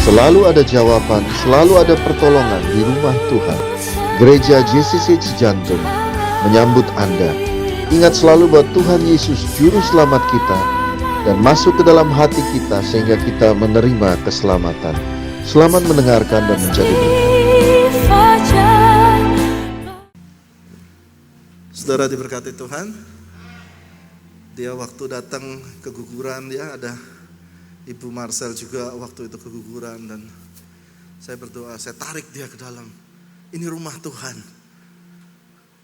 Selalu ada jawaban, selalu ada pertolongan di rumah Tuhan. Gereja JCC Cijantung menyambut Anda. Ingat selalu bahwa Tuhan Yesus juru selamat kita dan masuk ke dalam hati kita sehingga kita menerima keselamatan. Selamat mendengarkan dan menjadi berkat. Saudara diberkati Tuhan. Dia waktu datang keguguran, ya ada Ibu Marcel juga waktu itu keguguran, dan saya berdoa, saya tarik dia ke dalam. Ini rumah Tuhan.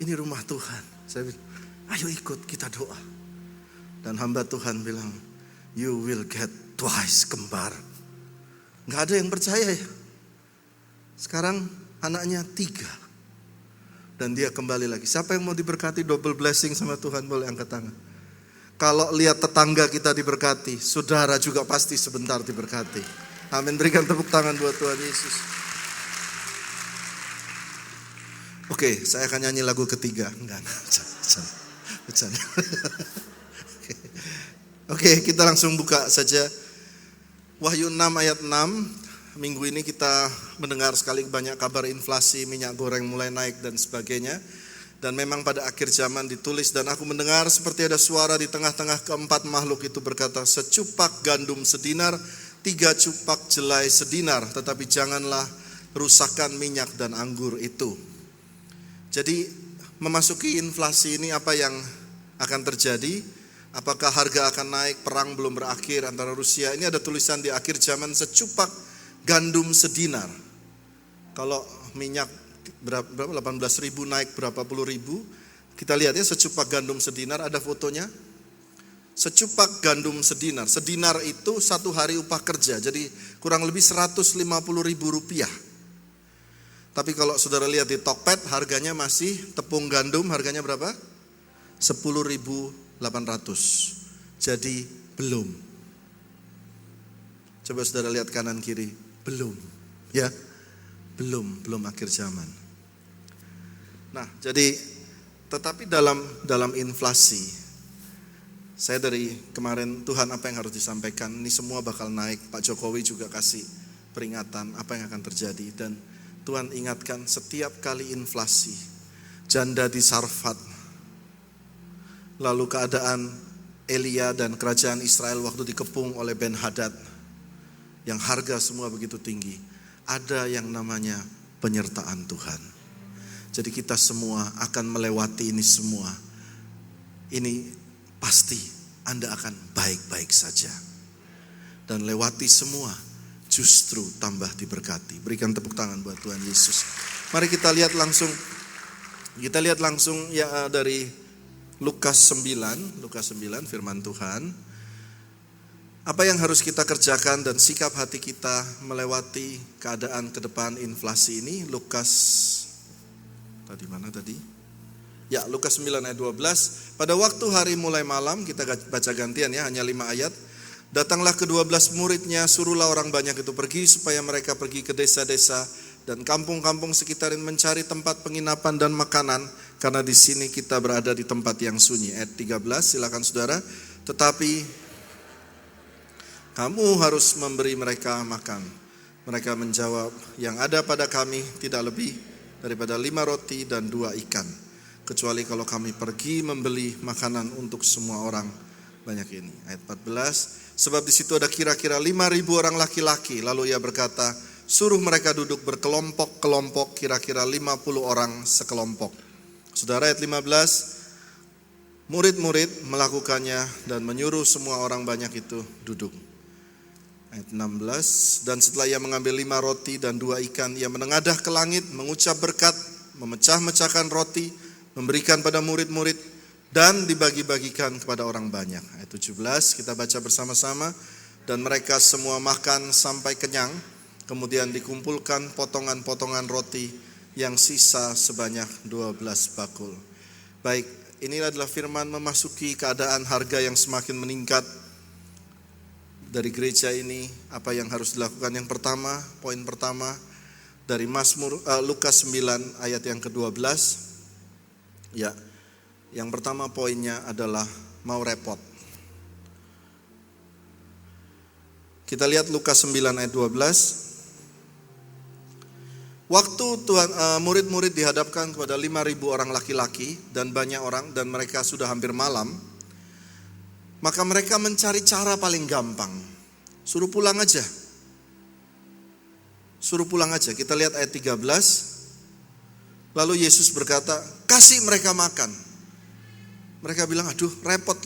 Ini rumah Tuhan. Saya bilang, ayo ikut kita doa. Dan hamba Tuhan bilang, you will get twice, kembar. Gak ada yang percaya ya. Sekarang anaknya 3. Dan dia kembali lagi. Siapa yang mau diberkati double blessing sama Tuhan boleh angkat tangan. Kalau lihat tetangga kita diberkati, saudara juga pasti sebentar diberkati. Amin. Berikan tepuk tangan buat Tuhan Yesus. Oke, saya akan nyanyi lagu ketiga. Enggak, bercanda. Oke, kita langsung buka saja. Wahyu 6 ayat 6. Minggu ini kita mendengar sekali banyak kabar inflasi, minyak goreng mulai naik dan sebagainya. Dan memang pada akhir zaman ditulis, dan aku mendengar seperti ada suara di tengah-tengah keempat makhluk itu berkata, secupak gandum sedinar, 3 cupak jelai sedinar, tetapi janganlah rusakkan minyak dan anggur itu. Jadi memasuki inflasi ini apa yang akan terjadi? Apakah harga akan naik? Perang belum berakhir antara Rusia. Ini ada tulisan di akhir zaman, secupak gandum sedinar. Kalau minyak berapa 18.000 naik berapa puluh ribu. Kita lihat ya, secupak gandum sedinar, ada fotonya. Secupak gandum sedinar. Sedinar itu 1 hari upah kerja. Jadi kurang lebih 150.000 rupiah. Tapi kalau saudara lihat di Tokped, harganya masih, tepung gandum harganya berapa? 10.800. Jadi belum. Coba saudara lihat kanan kiri. Belum, ya, belum akhir zaman. Nah, jadi tetapi dalam inflasi, saya dari kemarin, Tuhan apa yang harus disampaikan? Ini semua bakal naik. Pak Jokowi juga kasih peringatan apa yang akan terjadi, dan Tuhan ingatkan setiap kali inflasi, janda di Sarfat, lalu keadaan Elia dan kerajaan Israel waktu dikepung oleh Ben Hadad, yang harga semua begitu tinggi, ada yang namanya penyertaan Tuhan. Jadi kita semua akan melewati ini semua. Ini pasti Anda akan baik-baik saja. Dan lewati semua, justru tambah diberkati. Berikan tepuk tangan buat Tuhan Yesus. Mari kita lihat langsung. Kita lihat langsung ya dari Lukas 9 firman Tuhan. Apa yang harus kita kerjakan dan sikap hati kita melewati keadaan ke depan inflasi ini? Lukas tadi mana tadi? Ya, Lukas 9 ayat 12. Pada waktu hari mulai malam, kita baca gantian ya, hanya 5 ayat. Datanglah ke-12 muridnya, suruhlah orang banyak itu pergi supaya mereka pergi ke desa-desa dan kampung-kampung sekitarin mencari tempat penginapan dan makanan, karena di sini kita berada di tempat yang sunyi. Ayat 13, silakan saudara. Tetapi kamu harus memberi mereka makan. Mereka menjawab, yang ada pada kami tidak lebih daripada 5 roti dan 2 ikan. Kecuali kalau kami pergi membeli makanan untuk semua orang banyak ini. Ayat 14, sebab di situ ada kira-kira 5.000 orang laki-laki. Lalu ia berkata, suruh mereka duduk berkelompok-kelompok, kira-kira 50 orang sekelompok. Saudara, ayat 15, murid-murid melakukannya dan menyuruh semua orang banyak itu duduk. Ayat 16, dan setelah ia mengambil 5 roti dan 2 ikan, ia menengadah ke langit, mengucap berkat, memecah-mecahkan roti, memberikan pada murid-murid, dan dibagi-bagikan kepada orang banyak. Ayat 17, kita baca bersama-sama. Dan mereka semua makan sampai kenyang, kemudian dikumpulkan potongan-potongan roti yang sisa sebanyak 12 bakul. Baik, inilah adalah firman memasuki keadaan harga yang semakin meningkat. Dari gereja ini, apa yang harus dilakukan? Yang pertama, poin pertama dari Lukas 9 ayat yang ke-12. Ya, yang pertama poinnya adalah mau repot. Kita lihat Lukas 9 ayat 12. Waktu murid-murid dihadapkan kepada 5.000 orang laki-laki dan banyak orang dan mereka sudah hampir malam, maka mereka mencari cara paling gampang. Suruh pulang aja. Suruh pulang aja. Kita lihat ayat 13. Lalu Yesus berkata, kasih mereka makan. Mereka bilang, aduh repot.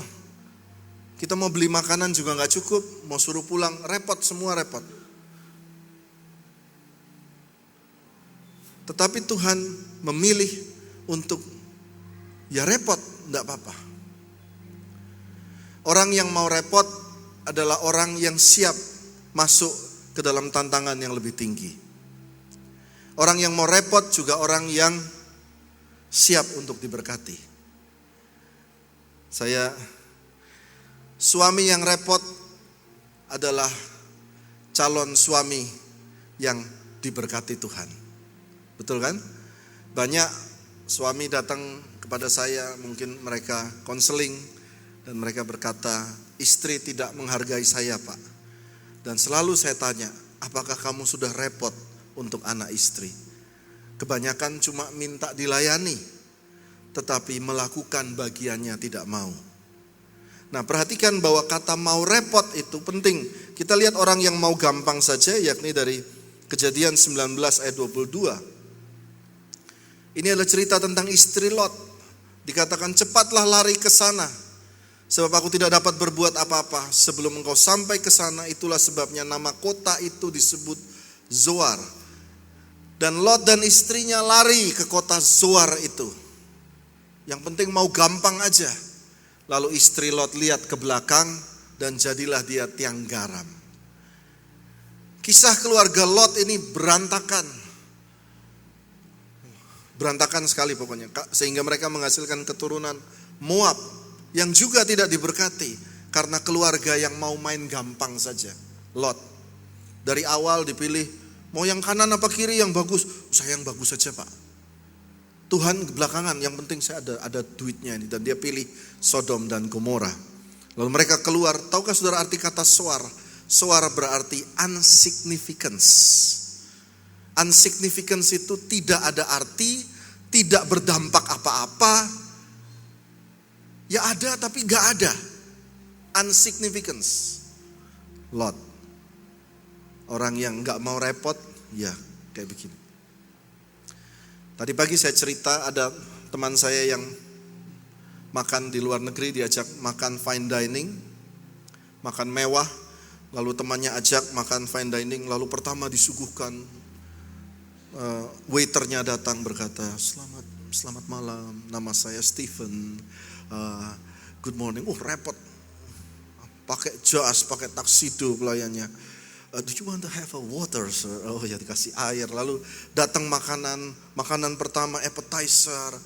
Kita mau beli makanan juga gak cukup. Mau suruh pulang, repot, semua repot. Tetapi Tuhan memilih untuk ya repot, enggak apa-apa. Orang yang mau repot adalah orang yang siap masuk ke dalam tantangan yang lebih tinggi. Orang yang mau repot juga orang yang siap untuk diberkati. Suami yang repot adalah calon suami yang diberkati Tuhan. Betul kan? Banyak suami datang kepada saya, mungkin mereka konseling dan mereka berkata, istri tidak menghargai saya Pak. Dan selalu saya tanya, apakah kamu sudah repot untuk anak istri? Kebanyakan cuma minta dilayani, tetapi melakukan bagiannya tidak mau. Nah, perhatikan bahwa kata mau repot itu penting. Kita lihat orang yang mau gampang saja, yakni dari Kejadian 19 ayat 22. Ini adalah cerita tentang istri Lot. Dikatakan cepatlah lari ke sana, sebab aku tidak dapat berbuat apa-apa sebelum engkau sampai ke sana. Itulah sebabnya nama kota itu disebut Zoar. Dan Lot dan istrinya lari ke kota Zoar itu. Yang penting mau gampang aja. Lalu istri Lot lihat ke belakang dan jadilah dia tiang garam. Kisah keluarga Lot ini berantakan. Berantakan sekali pokoknya. Sehingga mereka menghasilkan keturunan Moab yang juga tidak diberkati. Karena keluarga yang mau main gampang saja. Lot. Dari awal dipilih, mau yang kanan apa kiri yang bagus? Saya yang bagus saja Pak. Tuhan belakangan, yang penting saya ada duitnya ini. Dan dia pilih Sodom dan Gomora. Lalu mereka keluar. Tahukah saudara arti kata soar? Soar berarti unsignificance. Unsignificance itu tidak ada arti, tidak berdampak apa-apa. Ya ada tapi gak ada. Unsignificance. Lot. Orang yang gak mau repot, ya kayak begini. Tadi pagi saya cerita ada teman saya yang makan di luar negeri, diajak makan fine dining, makan mewah. Lalu temannya ajak makan fine dining, lalu pertama disuguhkan. Waiternya datang berkata, selamat malam, nama saya Stephen, good morning. Repot, pakai jas, pakai taksido pelayannya. Do you want to have a water, sir? Oh ya, dikasih air. Lalu datang makanan pertama appetizer.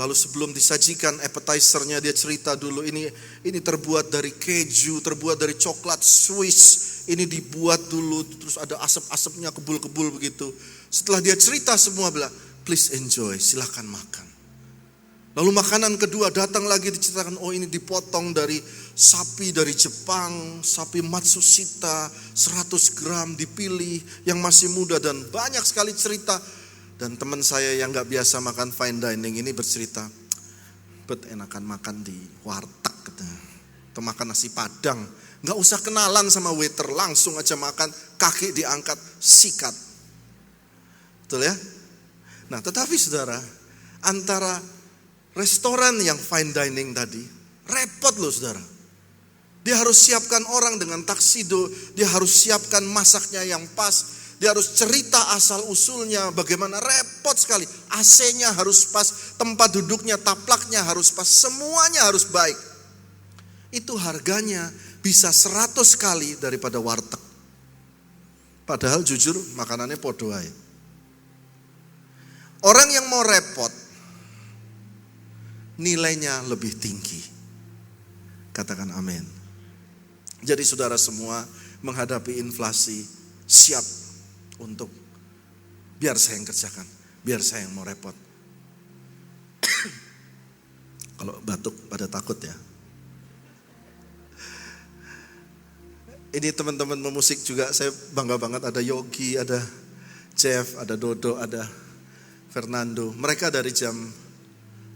Lalu sebelum disajikan appetizernya dia cerita dulu, ini terbuat dari keju, terbuat dari coklat Swiss. Ini dibuat dulu, terus ada asap-asapnya kebul-kebul begitu. Setelah dia cerita semua bilang, please enjoy, silakan makan. Lalu makanan kedua datang lagi diceritakan, oh ini dipotong dari sapi dari Jepang, sapi Matsushita, 100 gram dipilih, yang masih muda dan banyak sekali cerita. Dan teman saya yang gak biasa makan fine dining ini bercerita, bet enakan makan di warteg katanya. Atau makan nasi padang, gak usah kenalan sama waiter, langsung aja makan, kaki diangkat, sikat. Betul ya? Nah tetapi saudara, antara restoran yang fine dining tadi, repot loh saudara. Dia harus siapkan orang dengan taksido, dia harus siapkan masaknya yang pas, dia harus cerita asal usulnya bagaimana, repot sekali. AC-nya harus pas, tempat duduknya, taplaknya harus pas, semuanya harus baik. Itu harganya bisa 100 kali daripada warteg. Padahal jujur makanannya podo aja. Orang yang mau repot, nilainya lebih tinggi. Katakan amin. Jadi saudara semua menghadapi inflasi, siap untuk biar saya yang kerjakan, biar saya yang mau repot. Kalau batuk pada takut ya. Ini teman-teman pemusik juga saya bangga banget, ada Yogi, ada Jeff, ada Dodo, ada Fernando. Mereka dari jam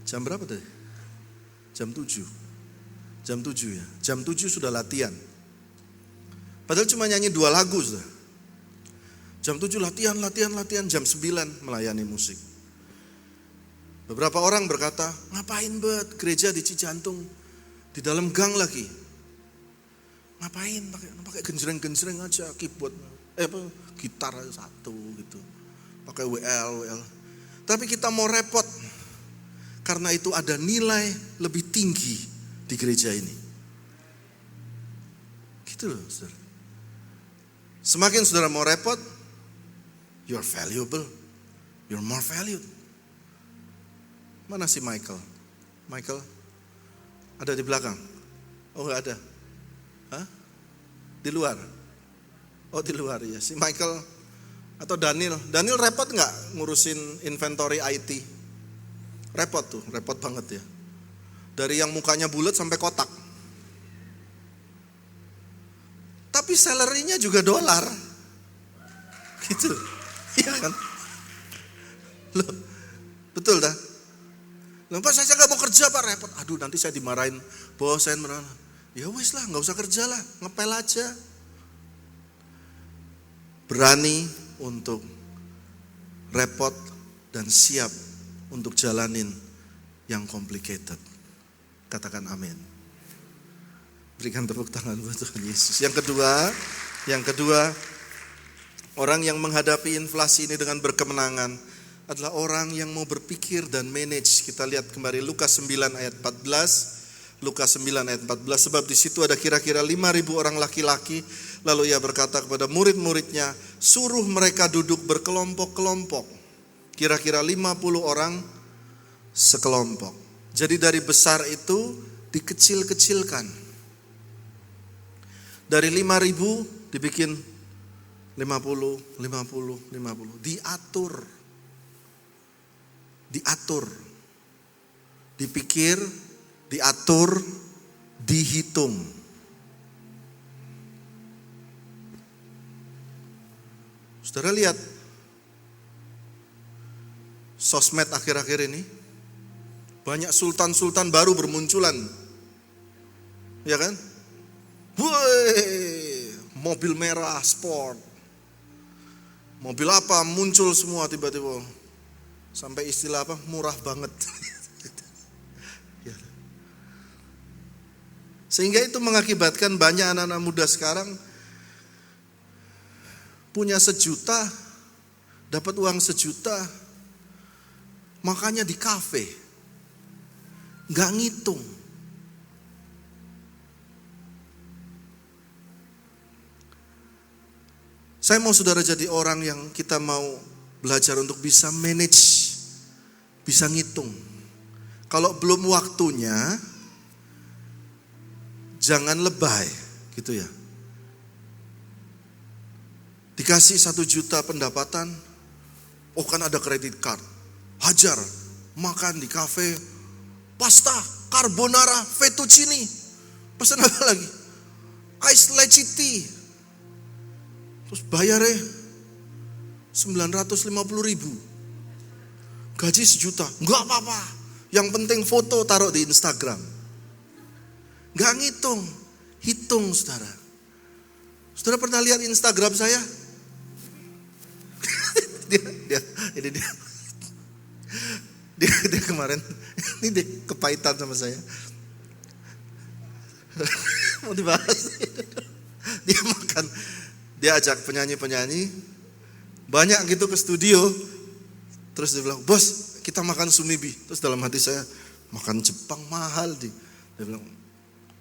berapa tadi? Jam 7. Jam 7 ya. Jam 7 sudah latihan. Padahal cuma nyanyi 2 lagu sudah. Jam 7 latihan, jam 9 melayani musik. Beberapa orang berkata, ngapain bet gereja di Cijantung, di dalam gang lagi. Ngapain pakai genjreng-genjreng aja, keyboard, gitar aja satu gitu. Pakai WL. Tapi kita mau repot, karena itu ada nilai lebih tinggi di gereja ini. Gitu loh, saudara. Semakin saudara mau repot, you're valuable, you're more valued. Mana si Michael? Michael ada di belakang? Oh nggak ada? Hah? Di luar? Oh di luar ya. Si Michael atau Daniel repot nggak ngurusin inventory IT? Repot tuh, repot banget ya. Dari yang mukanya bulat sampai kotak. Tapi salary-nya juga dolar. Gitu. Iya kan? Loh, betul dah? Loh, Pak saya gak mau kerja Pak, repot. Aduh nanti saya dimarahin bos saya. Ya wis lah, gak usah kerja lah, ngepel aja. Berani untuk repot dan siap untuk jalanin yang complicated. Katakan amin. Berikan tepuk tangan buat Tuhan Yesus. Yang kedua, orang yang menghadapi inflasi ini dengan berkemenangan adalah orang yang mau berpikir dan manage. Kita lihat kembali Lukas 9 ayat 14. Lukas 9 ayat 14. Sebab di situ ada kira-kira 5.000 orang laki-laki. Lalu ia berkata kepada murid-muridnya, suruh mereka duduk berkelompok-kelompok. Kira-kira 50 orang sekelompok. Jadi dari besar itu dikecil-kecilkan. Dari 5.000 dibikin 50. Diatur, dipikir, diatur, dihitung. Saudara lihat sosmed akhir-akhir ini, banyak sultan-sultan baru bermunculan, ya kan? Woi, mobil merah sport, mobil apa muncul semua tiba-tiba. Sampai istilah apa? Murah banget. Sehingga itu mengakibatkan banyak anak-anak muda sekarang punya 1 juta, dapat uang 1 juta, makanya di kafe, nggak ngitung. Saya mau saudara jadi orang yang kita mau belajar untuk bisa manage, bisa ngitung. Kalau belum waktunya, jangan lebay, gitu ya. Dikasih 1 juta pendapatan, oh kan ada kredit card, hajar, makan di kafe, pasta, carbonara, fettuccine, pesan apa lagi? Ice latte tea, terus bayarnya 950.000, gaji 1 juta, enggak apa-apa, yang penting foto taruh di Instagram. Enggak ngitung, hitung saudara. Saudara pernah lihat Instagram saya? dia kemarin, ini dia kepahitan sama saya. Mau dibahas. Dia makan, dia ajak penyanyi-penyanyi banyak gitu ke studio. Terus dia bilang, bos kita makan sumibi. Terus dalam hati saya, makan Jepang mahal. Dia bilang,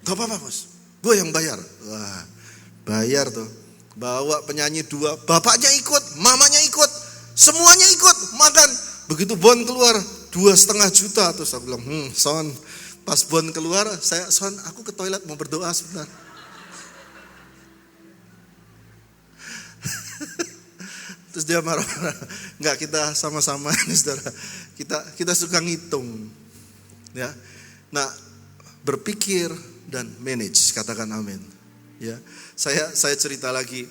gak apa-apa bos, gue yang bayar. Wah, bayar tuh. Bawa penyanyi 2, bapaknya ikut, mamanya ikut, semuanya ikut makan. Begitu bon keluar 2,5 juta. Terus aku bilang, son, pas bon keluar, son aku ke toilet mau berdoa sebentar. Terus dia marah-marah. Enggak, kita sama-sama ini saudara. Kita suka ngitung. Ya. Nah, berpikir dan manage, katakan amin. Ya. Saya cerita lagi.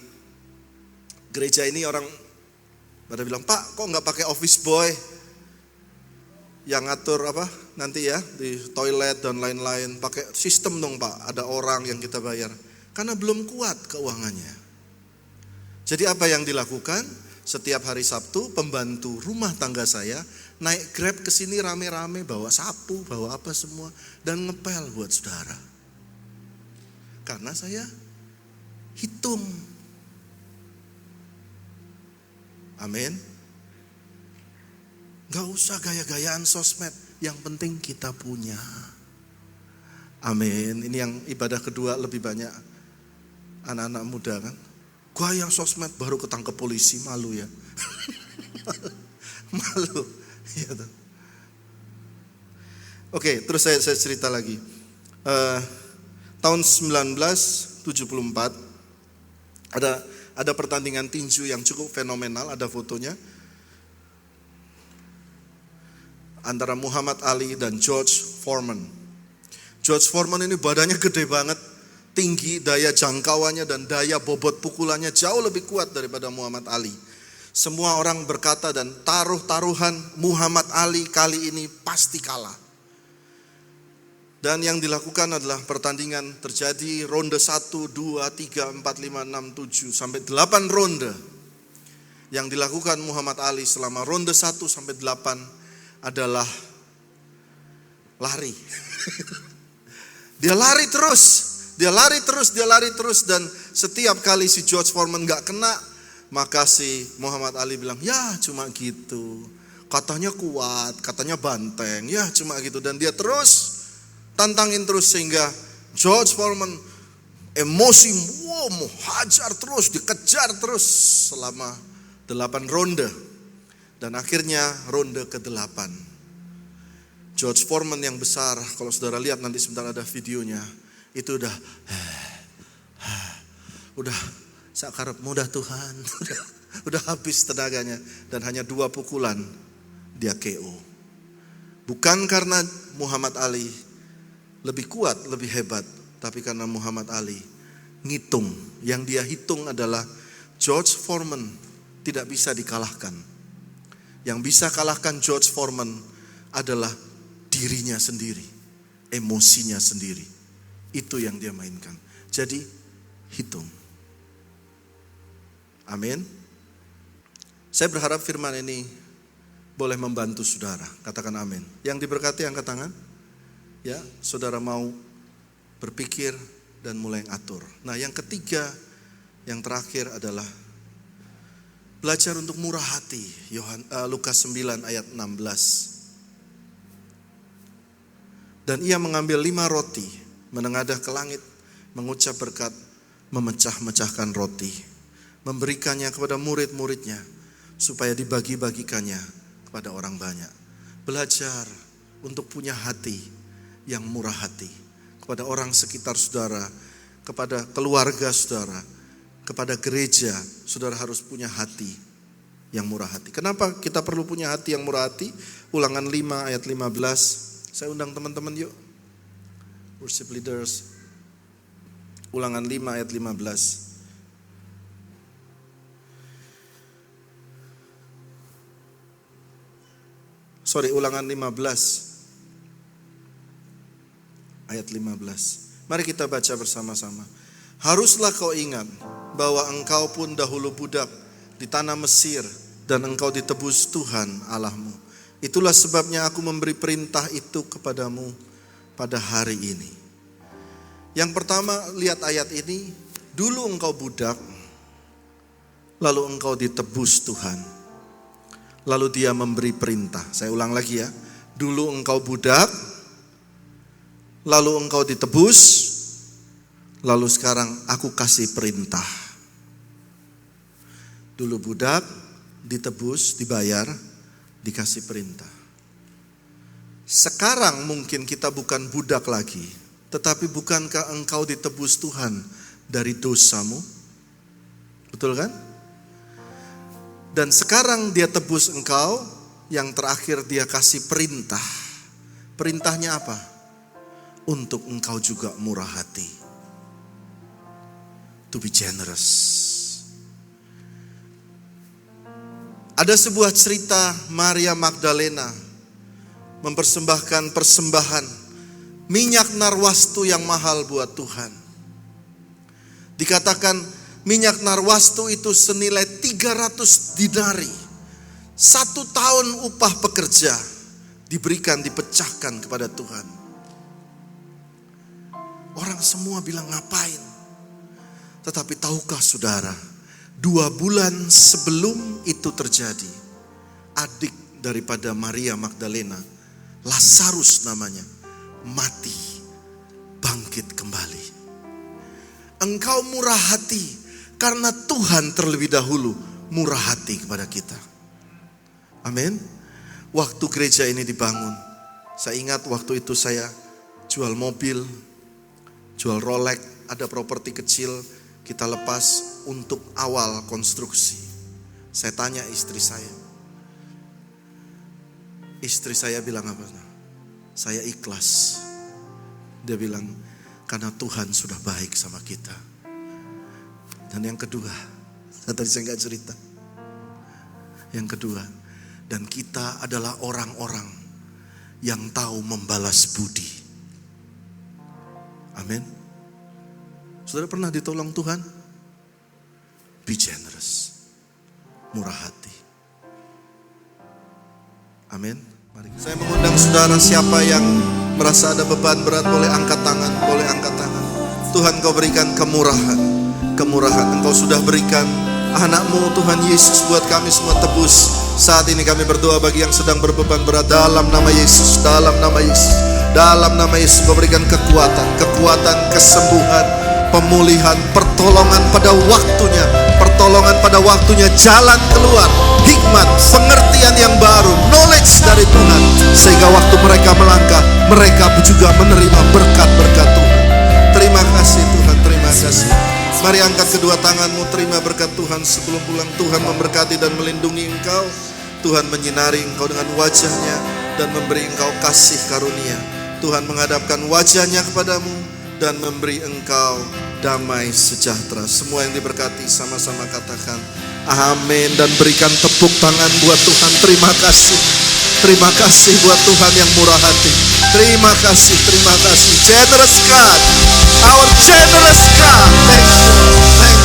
Gereja ini orang Pada bilang, Pak kok nggak pakai office boy yang ngatur nanti ya di toilet dan lain-lain. Pakai sistem dong Pak, ada orang yang kita bayar. Karena belum kuat keuangannya. Jadi apa yang dilakukan? Setiap hari Sabtu pembantu rumah tangga saya naik Grab ke sini rame-rame, bawa sapu, bawa apa semua, dan ngepel buat saudara. Karena saya hitung. Amin. Gak usah gaya-gayaan sosmed, yang penting kita punya. Amin. Ini yang ibadah kedua lebih banyak anak-anak muda kan. Gaya sosmed baru ketangkep polisi, malu ya. Malu. Ya, oke, terus saya cerita lagi. Tahun 1974 ada pertandingan tinju yang cukup fenomenal, ada fotonya. Antara Muhammad Ali dan George Foreman. George Foreman ini badannya gede banget, tinggi, daya jangkauannya dan daya bobot pukulannya jauh lebih kuat daripada Muhammad Ali. Semua orang berkata dan taruhan Muhammad Ali kali ini pasti kalah. Dan yang dilakukan adalah pertandingan terjadi ronde 1, 2, 3, 4, 5, 6, 7 sampai 8 ronde. Yang dilakukan Muhammad Ali selama ronde 1 sampai 8 adalah lari. Dia lari terus dan setiap kali si George Foreman gak kena, maka si Muhammad Ali bilang, ya cuma gitu. Katanya kuat, katanya banteng, ya cuma gitu. Dan dia terus tantangin terus sehingga George Foreman emosi, mau hajar terus, dikejar terus selama 8 ronde. Dan akhirnya ronde ke-8. George Foreman yang besar, kalau saudara lihat nanti sebentar ada videonya, itu udah sakarep mudah Tuhan, udah habis tenaganya dan hanya 2 pukulan dia KO. Bukan karena Muhammad Ali lebih kuat, lebih hebat, tapi karena Muhammad Ali ngitung. Yang dia hitung adalah George Foreman tidak bisa dikalahkan. Yang bisa kalahkan George Foreman adalah dirinya sendiri, emosinya sendiri. Itu yang dia mainkan. Jadi hitung. Amin. Saya berharap firman ini boleh membantu saudara. Katakan amin. Yang diberkati angkat tangan. Ya, saudara mau berpikir dan mulai atur. Nah, yang ketiga, yang terakhir adalah belajar untuk murah hati. Lukas 9 ayat 16. Dan ia mengambil 5 roti, menengadah ke langit, mengucap berkat, memecah-mecahkan roti, memberikannya kepada murid-muridnya, supaya dibagi-bagikannya kepada orang banyak. Belajar untuk punya hati yang murah hati. Kepada orang sekitar saudara, kepada keluarga saudara, kepada gereja, saudara harus punya hati yang murah hati. Kenapa kita perlu punya hati yang murah hati? Ulangan 5 ayat 15. Saya undang teman-teman yuk. Worship leaders. Ulangan 5 ayat 15. Ulangan 15. Ayat 15. Mari kita baca bersama-sama. Haruslah kau ingat bahwa engkau pun dahulu budak di tanah Mesir dan engkau ditebus Tuhan Allahmu. Itulah sebabnya aku memberi perintah itu kepadamu pada hari ini. Yang pertama, lihat ayat ini. Dulu engkau budak, lalu engkau ditebus Tuhan. Lalu dia memberi perintah. Saya ulang lagi ya. Dulu engkau budak, lalu engkau ditebus, lalu sekarang aku kasih perintah. Dulu budak, ditebus, dibayar, dikasih perintah. Sekarang mungkin kita bukan budak lagi, tetapi bukankah engkau ditebus Tuhan dari dosamu? Betul kan? Dan sekarang dia tebus engkau, yang terakhir dia kasih perintah. Perintahnya apa? Untuk engkau juga murah hati. To be generous. Ada sebuah cerita Maria Magdalena mempersembahkan persembahan minyak narwastu yang mahal buat Tuhan. Dikatakan minyak narwastu itu senilai 300 dinari. 1 tahun upah pekerja diberikan, dipecahkan kepada Tuhan. Orang semua bilang ngapain? Tetapi tahukah saudara, 2 bulan sebelum itu terjadi, adik daripada Maria Magdalena, Lazarus namanya, mati, bangkit kembali. Engkau murah hati karena Tuhan terlebih dahulu murah hati kepada kita. Amin. Waktu gereja ini dibangun, saya ingat waktu itu saya jual mobil, jual Rolex, ada properti kecil kita lepas untuk awal konstruksi. Saya tanya istri saya bilang apa? Saya ikhlas. Dia bilang, karena Tuhan sudah baik sama kita. Dan yang kedua, tadi saya gak cerita. Yang kedua, dan kita adalah orang-orang yang tahu membalas budi. Amin. Saudara pernah ditolong Tuhan? Be generous. Murah hati. Amin. Mari saya mengundang saudara, siapa yang merasa ada beban berat boleh angkat tangan, boleh angkat tangan. Tuhan, kau berikan kemurahan. Kemurahan Engkau sudah berikan anak-Mu Tuhan Yesus buat kami semua tebus. Saat ini kami berdoa bagi yang sedang berbeban berat dalam nama Yesus, dalam nama Yesus. Dalam nama Yesus Kau berikan kekuatan, kesembuhan, pemulihan, pertolongan pada waktunya, jalan keluar, hikmat, pengertian yang baru, knowledge dari Tuhan, sehingga waktu mereka melangkah, mereka juga menerima berkat-berkat Tuhan. Terima kasih Tuhan, terima kasih. Mari angkat kedua tanganmu, terima berkat Tuhan. Sebelum pulang, Tuhan memberkati dan melindungi engkau. Tuhan menyinari engkau dengan wajahnya dan memberi engkau kasih karunia. Tuhan menghadapkan wajahnya kepadamu dan memberi engkau damai sejahtera. Semua yang diberkati sama-sama katakan amin, dan berikan tepuk tangan buat Tuhan. Terima kasih. Terima kasih buat Tuhan yang murah hati. Terima kasih, terima kasih. Generous God, our generous God. Thank you.